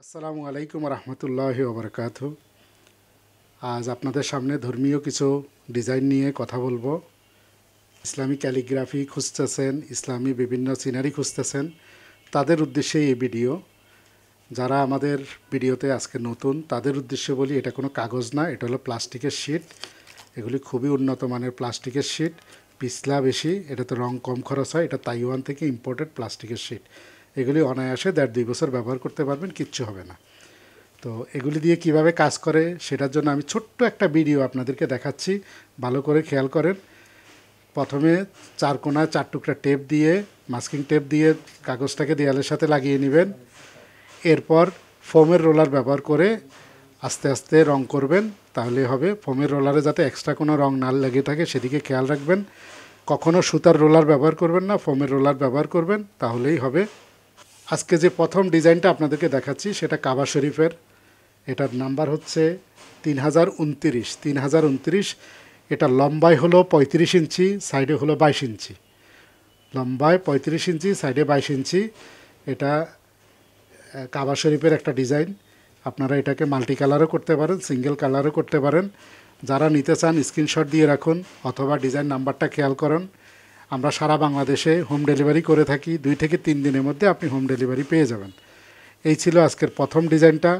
আসসালামু আলাইকুম রহমতুল্লাহি ওবরাকাতু। আজ আপনাদের সামনে ধর্মীয় কিছু ডিজাইন নিয়ে কথা বলবো। ইসলামী ক্যালিগ্রাফি খুঁজতেছেন, ইসলামী বিভিন্ন সিনারি খুঁজতেছেন, তাদের উদ্দেশ্যে এই ভিডিও। যারা আমাদের ভিডিওতে আজকে নতুন, তাদের উদ্দেশ্যে বলি, এটা কোনো কাগজ না, এটা হলো প্লাস্টিকের শিট। এগুলি খুবই উন্নত মানের প্লাস্টিকের শিট, পিছলা বেশি, এটাতে রং কম খরচ হয়। এটা তাইওয়ান থেকে ইম্পোর্টেড প্লাস্টিকের শিট। এগুলি অনায়াসে 1.5-2 বছর ব্যবহার করতে পারবেন, কিচ্ছু হবে না। তো এগুলি দিয়ে কিভাবে কাজ করে সেটার জন্য আমি ছোট্ট একটা ভিডিও আপনাদেরকে দেখাচ্ছি, ভালো করে খেয়াল করেন। প্রথমে 4 কোণায় 4 টুকরা টেপ দিয়ে, মাস্কিং টেপ দিয়ে কাগজটাকে দেয়ালের সাথে লাগিয়ে নেবেন। এরপর ফোমের রোলার ব্যবহার করে আস্তে আস্তে রং করবেন, তাহলে হবে। ফোমের রোলারে যাতে এক্সট্রা কোনো রং না লেগে থাকে সেদিকে খেয়াল রাখবেন। কখনও সুতার রোলার ব্যবহার করবেন না, ফোমের রোলার ব্যবহার করবেন, তাহলেই হবে। আজকে যে প্রথম ডিজাইনটা আপনাদেরকে দেখাচ্ছি সেটা কাবা শরীফের। এটার নাম্বার হচ্ছে 3029। এটা লম্বায় হলো 35 ইঞ্চি, সাইডে হলো 22 ইঞ্চি। লম্বায় 35 ইঞ্চি, সাইডে 22 ইঞ্চি। এটা কাবা শরীফের একটা ডিজাইন। আপনারা এটাকে মাল্টি কালারও করতে পারেন, সিঙ্গেল কালারও করতে পারেন। যারা নিতে চান স্ক্রিনশট দিয়ে রাখুন, অথবা ডিজাইন নাম্বারটা খেয়াল করুন। আমরা সারা বাংলাদেশে হোম ডেলিভারি করে থাকি। 2 থেকে 3 দিনের মধ্যে আপনি হোম ডেলিভারি পেয়ে যাবেন। এই ছিল আজকের প্রথম ডিজাইনটা।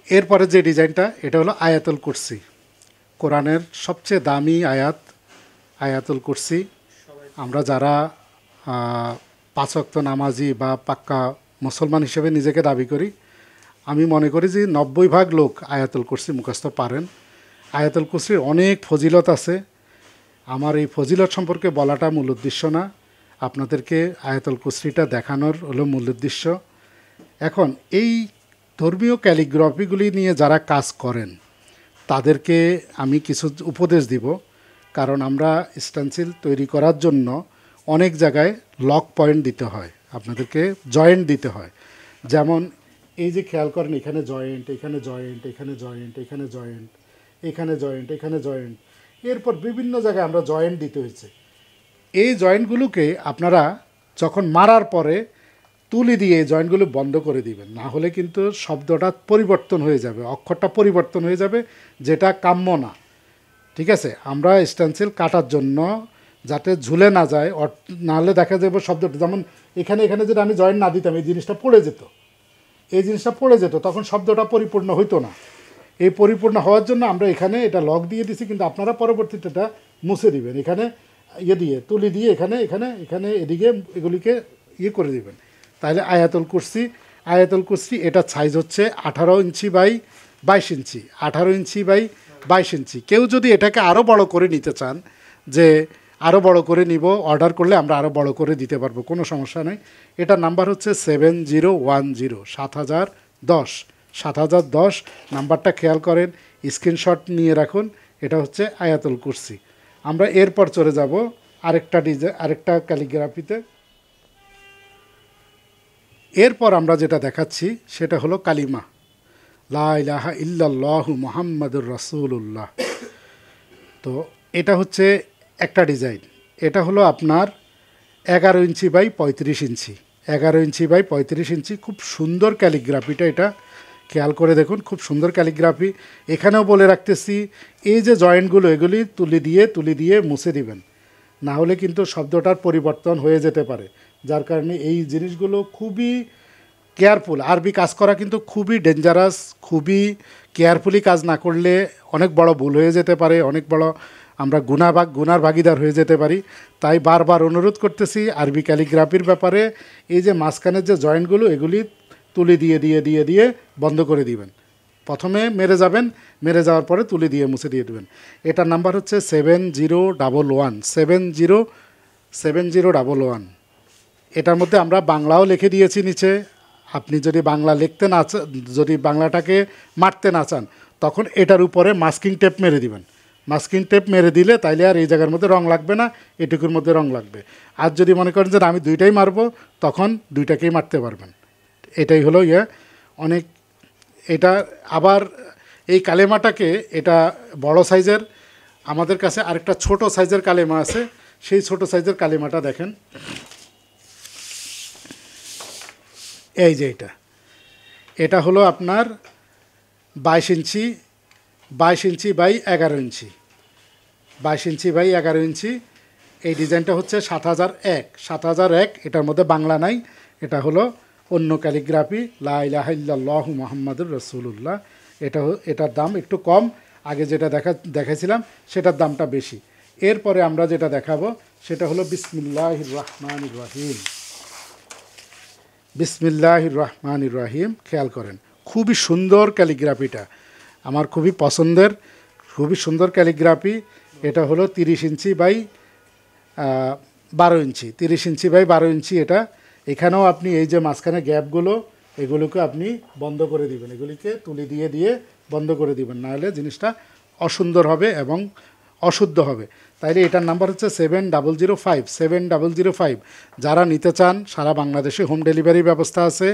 এরপরে যে ডিজাইনটা, এটা হলো আয়াতুল কুরসি। কোরআনের সবচেয়ে দামি আয়াত আয়াতুল কুরসি। আমরা যারা 5 ওয়াক্ত নামাজি বা পাক্কা মুসলমান হিসেবে নিজেকে দাবি করি, আমি মনে করি যে 90% লোক আয়াতুল কুরসি মুখস্থ পারেন। আয়াতুল কুরসির অনেক ফজিলত আছে। আমার এই ফজিলত সম্পর্কে বলাটা মূল উদ্দেশ্য না, আপনাদেরকে আয়াতুল কুরসিটা দেখানোর হলো মূল উদ্দেশ্য। এখন এই ধর্মীয় ক্যালিগ্রাফিগুলি নিয়ে যারা কাজ করেন তাদেরকে আমি কিছু উপদেশ দিব। কারণ আমরা স্টেনসিল তৈরি করার জন্য অনেক জায়গায় লক পয়েন্ট দিতে হয়, আপনাদেরকে জয়েন্ট দিতে হয়। যেমন এই যে খেয়াল করেন, এখানে জয়েন্ট, এখানে জয়েন্ট, এখানে জয়েন্ট, এখানে জয়েন্ট, এখানে জয়েন্ট, এখানে জয়েন্ট, এরপর বিভিন্ন জায়গায় আমরা জয়েন্ট দিতে হয়েছে। এই জয়েন্টগুলোকে আপনারা যখন মারার পরে তুলি দিয়ে এই জয়েন্টগুলো বন্ধ করে দিবেন, না হলে কিন্তু শব্দটা পরিবর্তন হয়ে যাবে, অক্ষরটা পরিবর্তন হয়ে যাবে, যেটা কাম্য না। ঠিক আছে, আমরা স্টেনসিল কাটার জন্য যাতে ঝুলে না যায়, নাহলে দেখা যাবে শব্দটা, যেমন এখানে এখানে যেটা আমি জয়েন্ট না দিতাম, এই জিনিসটা পড়ে যেত, এই জিনিসটা পড়ে যেত, তখন শব্দটা পরিপূর্ণ হইতো না। এই পরিপূর্ণ হওয়ার জন্য আমরা এখানে এটা লক দিয়ে দিছি, কিন্তু আপনারা পরবর্তীতে এটা মুছে দিবেন, এখানে দিয়ে তুলি দিয়ে এখানে এখানে এখানে এদিকে এগুলিকে করে দিবেন। তাহলে আয়াতুল কুরসি এটার সাইজ হচ্ছে 18 ইঞ্চি বাই 22 ইঞ্চি। 18 ইঞ্চি বাই 22 ইঞ্চি। কেউ যদি এটাকে আরও বড় করে নিতে চান, যে আরও বড় করে নিব, অর্ডার করলে আমরা আরও বড় করে দিতে পারবো, কোনো সমস্যা নেই। এটার নাম্বার হচ্ছে 7010, 7010 নাম্বারটা খেয়াল করেন, স্ক্রিনশট নিয়ে রাখুন। এটা হচ্ছে আয়াতুল কুরসি। আমরা এরপর চলে যাব আরেকটা ক্যালিগ্রাফিতে। এরপর আমরা যেটা দেখাচ্ছি সেটা হলো কালিমা, লা ইলাহা ইল্লাল্লাহু মুহাম্মাদুর রাসূলুল্লাহ। তো এটা হচ্ছে একটা ডিজাইন। এটা হলো আপনার 11 inch by 35 inch. 11 inch by 35 ইঞ্চি। খুব সুন্দর ক্যালিগ্রাফিটা, এটা খেয়াল করে দেখুন, খুব সুন্দর ক্যালিগ্রাফি। এখানেও বলে রাখতেছি, এই যে জয়েন্টগুলো, এগুলি তুলি দিয়ে মুছে দিবেন, না হলে কিন্তু শব্দটার পরিবর্তন হয়ে যেতে পারে। যার কারণে এই জিনিসগুলো খুবই কেয়ারফুল। আরবি কাজ করা কিন্তু খুবই ডেঞ্জারাস। খুবই কেয়ারফুলি কাজ না করলে অনেক বড় ভুল হয়ে যেতে পারে, অনেক বড় আমরা গুনার ভাগিদার হয়ে যেতে পারি। তাই বারবার অনুরোধ করতেছি, আরবি ক্যালিগ্রাফির ব্যাপারে এই যে মাঝখানের যে জয়েন্টগুলো, এগুলি তুলি দিয়ে বন্ধ করে দিবেন। প্রথমে মেরে যাবেন, মেরে যাওয়ার পরে তুলি দিয়ে মুছে দিয়ে দেবেন। এটার নাম্বার হচ্ছে 7011। এটার মধ্যে আমরা বাংলাও লিখে দিয়েছি নিচে। আপনি যদি বাংলা লিখতে না চান, যদি বাংলাটাকে মারতে না চান, তখন এটার উপরে মাস্কিং টেপ মেরে দিবেন। মাস্কিং টেপ মেরে দিলে তাইলে আর এই জায়গার মধ্যে রং লাগবে না, এটুকুর মধ্যে রং লাগবে। আর যদি মনে করেন যে আমি দুইটাই মারবো, তখন দুইটাকেই মারতে পারবেন। এটাই হলো অনেক। এটা আবার এই কালেমাটাকে, এটা বড় সাইজের, আমাদের কাছে আরেকটা ছোট সাইজের কালেমা আছে। সেই ছোট সাইজের কালেমাটা দেখেন, এই যে এটা হলো আপনার 22 ইঞ্চি, 22 inch by 11 inch, 22 inch by 11 ইঞ্চি। এই ডিজাইনটা হচ্ছে 7001, 7001। এটার মধ্যে বাংলা নাই, এটা হলো অন্য ক্যালিগ্রাফি, লা ইলাহা ইল্লাল্লাহু মুহাম্মাদুর রাসূলুল্লাহ। এটার দাম একটু কম, আগে যেটা দেখাইছিলাম সেটার দামটা বেশি। এরপরে আমরা যেটা দেখাবো সেটা হলো বিসমিল্লাহির রহমানির রহিম। বিসমিল্লাহির রহমানির রহিম। খেয়াল করেন, খুবই সুন্দর ক্যালিগ্রাফিটা, আমার খুবই পছন্দের, খুবই সুন্দর ক্যালিগ্রাফি। এটা হলো 30 inch by 12 inch, 30 inch by 12 ইঞ্চি। এটা এখানেও আপনি এই যে মাঝখানে গ্যাপগুলো, এগুলোকে আপনি বন্ধ করে দিবেন, এগুলিকে তুলি দিয়ে দিয়ে বন্ধ করে দিবেন, নাহলে জিনিসটা অসুন্দর হবে এবং অশুদ্ধ হবে। তাইলে এটার নাম্বার হচ্ছে 7005, 7005। যারা নিতে চান সারা বাংলাদেশে হোম ডেলিভারি ব্যবস্থা আছে।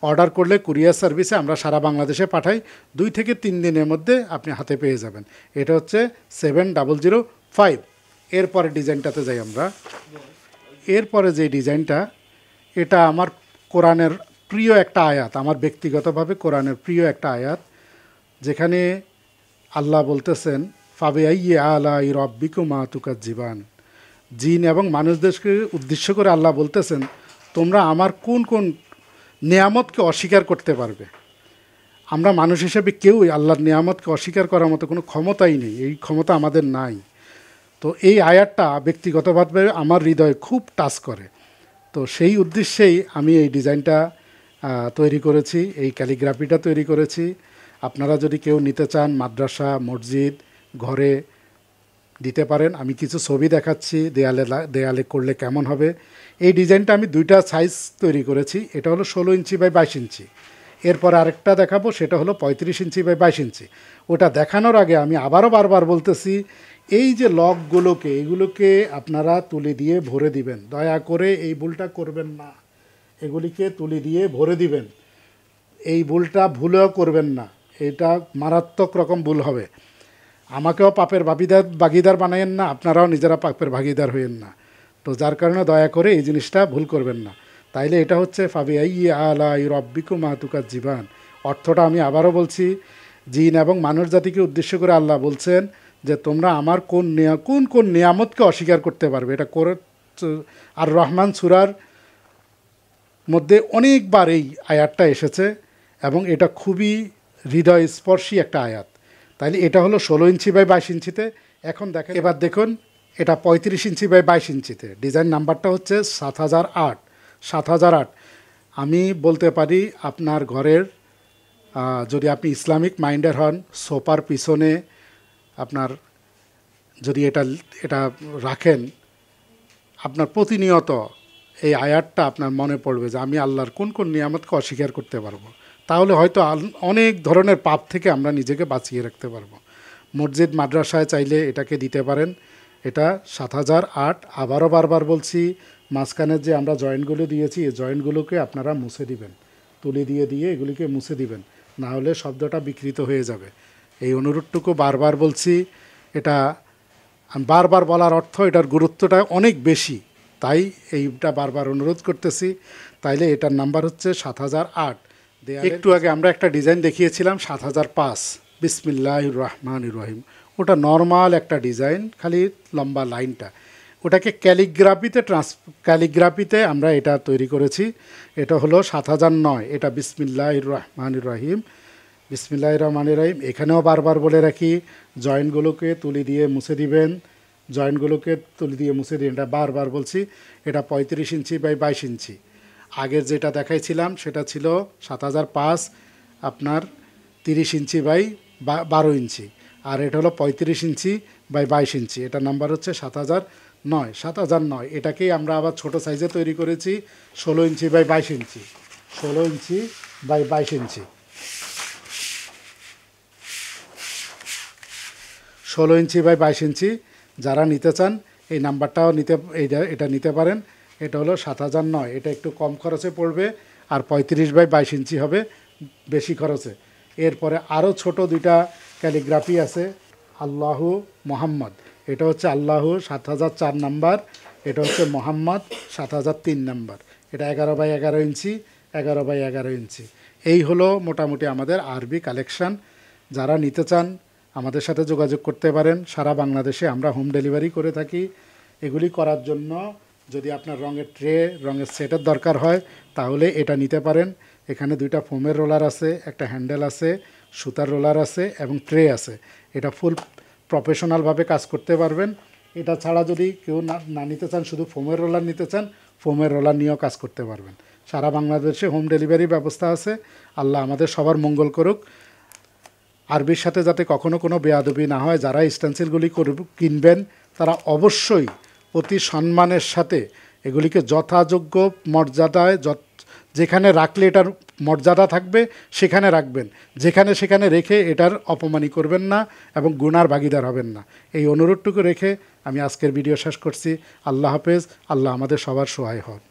অর্ডার করলে কুরিয়ার সার্ভিসে আমরা সারা বাংলাদেশে পাঠাই, 2 থেকে 3 দিনের মধ্যে আপনি হাতে পেয়ে যাবেন। এটা হচ্ছে 7005। এরপরে ডিজাইনটাতে যাই আমরা। এরপরে যে ডিজাইনটা, এটা আমার কোরআনের প্রিয় একটা আয়াত, আমার ব্যক্তিগতভাবে কোরআনের প্রিয় একটা আয়াত, যেখানে আল্লাহ বলতেছেন ফাবিআইয়ি আলাই রাব্বিকুমা তুকাজ্জিবান। জিন এবং মানুষদেরকে উদ্দেশ্য করে আল্লাহ বলতেছেন, তোমরা আমার কোন কোন নেয়ামতকে অস্বীকার করতে পারবে। আমরা মানুষ হিসেবে কেউই আল্লাহর নেয়ামতকে অস্বীকার করার মতো কোনো ক্ষমতাই নেই, এই ক্ষমতা আমাদের নাই। তো এই আয়াতটা ব্যক্তিগতভাবে আমার হৃদয়ে খুব টাচ করে। তো সেই উদ্দেশ্যেই আমি এই ডিজাইনটা তৈরি করেছি, এই ক্যালিগ্রাফিটা তৈরি করেছি। আপনারা যদি কেউ নিতে চান, মাদ্রাসা, মসজিদ, ঘরে দিতে পারেন। আমি কিছু ছবি দেখাচ্ছি দেয়ালে করলে কেমন হবে। এই ডিজাইনটা আমি 2টা সাইজ তৈরি করেছি। এটা হলো 16 ইঞ্চি বাই 22 ইঞ্চি। এরপর আরেকটা দেখাবো, সেটা হলো 35 ইঞ্চি বাই 22 ইঞ্চি। ওটা দেখানোর আগে আমি আবারও বারবার বলতেছি, এই যে লকগুলোকে, এইগুলোকে আপনারা তুলি দিয়ে ভরে দিবেন। দয়া করে এই ভুলটা করবেন না, এগুলিকে তুলি দিয়ে ভরে দিবেন। এই ভুলটা ভুলেও করবেন না, এটা মারাত্মক রকম ভুল হবে। আমাকেও পাপের ভাগিদার বানায়েন না, আপনারাও নিজেরা পাপের ভাগিদার হইয়েন না। তো যার কারণে দয়া করে এই জিনিসটা ভুল করবেন না। তাইলে এটা হচ্ছে ফাবিআইয়ি আলাই রাব্বিকুমা তুকাজ্জিবান। অর্থটা আমি আবারও বলছি, জিন এবং মানুষ জাতিকে উদ্দেশ্য করে আল্লাহ বলছেন যে তোমরা আমার কোন কোন নিয়ামতকে অস্বীকার করতে পারবে। এটা করে আর রহমান সূরার মধ্যে অনেকবার এই আয়াতটা এসেছে এবং এটা খুবই হৃদয়স্পর্শী একটা আয়াত। তাইলে এটা হলো 16 ইঞ্চি বাই 22 ইঞ্চিতে। এখন দেখেন, এবার দেখুন এটা 35 ইঞ্চি বাই 22 ইঞ্চিতে। ডিজাইন নাম্বারটা হচ্ছে 7008, 7008। আমি বলতে পারি আপনার ঘরের যদি আপনি ইসলামিক মাইন্ডের হন, সোফার পিছনে আপনার যদি এটা রাখেন, আপনার প্রতিনিয়ত এই আয়াতটা আপনার মনে পড়বে যে আমি আল্লাহর কোন কোন নিয়ামতকে অস্বীকার করতে পারবো। তাহলে হয়তো অনেক ধরনের পাপ থেকে আমরা নিজেকে বাঁচিয়ে রাখতে পারবো। মসজিদ, মাদ্রাসায় চাইলে এটাকে দিতে পারেন। এটা 7008। আবারও বারবার বলছি, মাঝখানের যে আমরা জয়েন্টগুলো দিয়েছি, এই জয়েন্টগুলোকে আপনারা মুছে দিবেন, তুলি দিয়ে দিয়ে এগুলিকে মুছে দিবেন, না হলে শব্দটা বিকৃত হয়ে যাবে। এই অনুরোধটুকু বারবার বলছি। এটা বারবার বলার অর্থ এটার গুরুত্বটা অনেক বেশি, তাই এইটা বারবার অনুরোধ করতেছি। তাইলে এটার নাম্বার হচ্ছে 7008। একটু আগে আমরা একটা ডিজাইন দেখিয়েছিলাম 7005, বিসমিল্লাহির রহমানির রহিম। ওটা নর্মাল একটা ডিজাইন, খালি লম্বা লাইনটা। ওটাকে ক্যালিগ্রাফিতে আমরা এটা তৈরি করেছি। এটা হলো 7009। এটা বিসমিল্লাহির রহমানির রহিম, বিসমিল্লাহির রহমানির রহিম। এখানেও বারবার বলে রাখি, জয়েন্টগুলোকে তুলি দিয়ে মুছে দিবেন, জয়েন্টগুলোকে তুলি দিয়ে মুছে দিন। এটা বারবার বলছি। এটা 35 ইঞ্চি বাই 22 ইঞ্চি। আগের যেটা দেখাইছিলাম সেটা ছিল 7005, আপনার 30 ইঞ্চি বাই 12 ইঞ্চি। আর এটা হলো 35 ইঞ্চি বাই 22 ইঞ্চি। এটা নাম্বার হচ্ছে 7009, 7009। এটাকেই আমরা আবার ছোট সাইজে তৈরি করেছি, 16 inch by 22 inch, 16 inch by 22 inch, 16 inch by 22 inch. যারা নিতে চান এই নাম্বারটাও এটা নিতে পারেন। এটা হলো 7009। এটা একটু কম খরচে পড়বে, আর 35 বাই 22 ইঞ্চি হবে বেশি খরচে। এরপরে আরও ছোট 2টা ক্যালিগ্রাফি আছে, আল্লাহু মোহাম্মদ। এটা হচ্ছে আল্লাহু 7004 নাম্বার, এটা হচ্ছে মোহাম্মদ 7003 নাম্বার। এটা 11 বাই 11 ইঞ্চি, 11 বাই 11 ইঞ্চি। এই হলো মোটামুটি আমাদের আরবি কালেকশান। যারা নিতে চান আমাদের সাথে যোগাযোগ করতে পারেন। সারা বাংলাদেশে আমরা হোম ডেলিভারি করে থাকি। এগুলি করার জন্য যদি আপনার রঙের ট্রে, রঙের সেটের দরকার হয় তাহলে এটা নিতে পারেন। এখানে 2টা ফোমের রোলার আছে, একটা হ্যান্ডেল আছে, সুতার রোলার আছে এবং ট্রে আছে। এটা ফুল প্রফেশনালভাবে কাজ করতে পারবেন। এটা ছাড়া যদি কেউ না নিতে চান, শুধু ফোমের রোলার নিতে চান, ফোমের রোলার নিয়েও কাজ করতে পারবেন। সারা বাংলাদেশে হোম ডেলিভারি ব্যবস্থা আছে। আল্লাহ আমাদের সবার মঙ্গল করুক। আরবির সাথে যাতে কখনো কোনো বেয়াদবি না হয়, যারা স্টেনসিলগুলি কিনবেন তারা অবশ্যই অতি সম্মানের সাথে এগুলিকে যথাযোগ্য মর্যাদায় যেখানে রাখলে এটার মর্যাদা থাকবে সেখানে রাখবেন, যেখানে সেখানে রেখে এটার অপমানি করবেন না এবং গুনার ভাগীদার হবেন না। এই অনুরোধটুকু রেখে আমি আজকের ভিডিও শেষ করছি। আল্লাহ হাফেজ। আল্লাহ আমাদের সবার সহায় হন।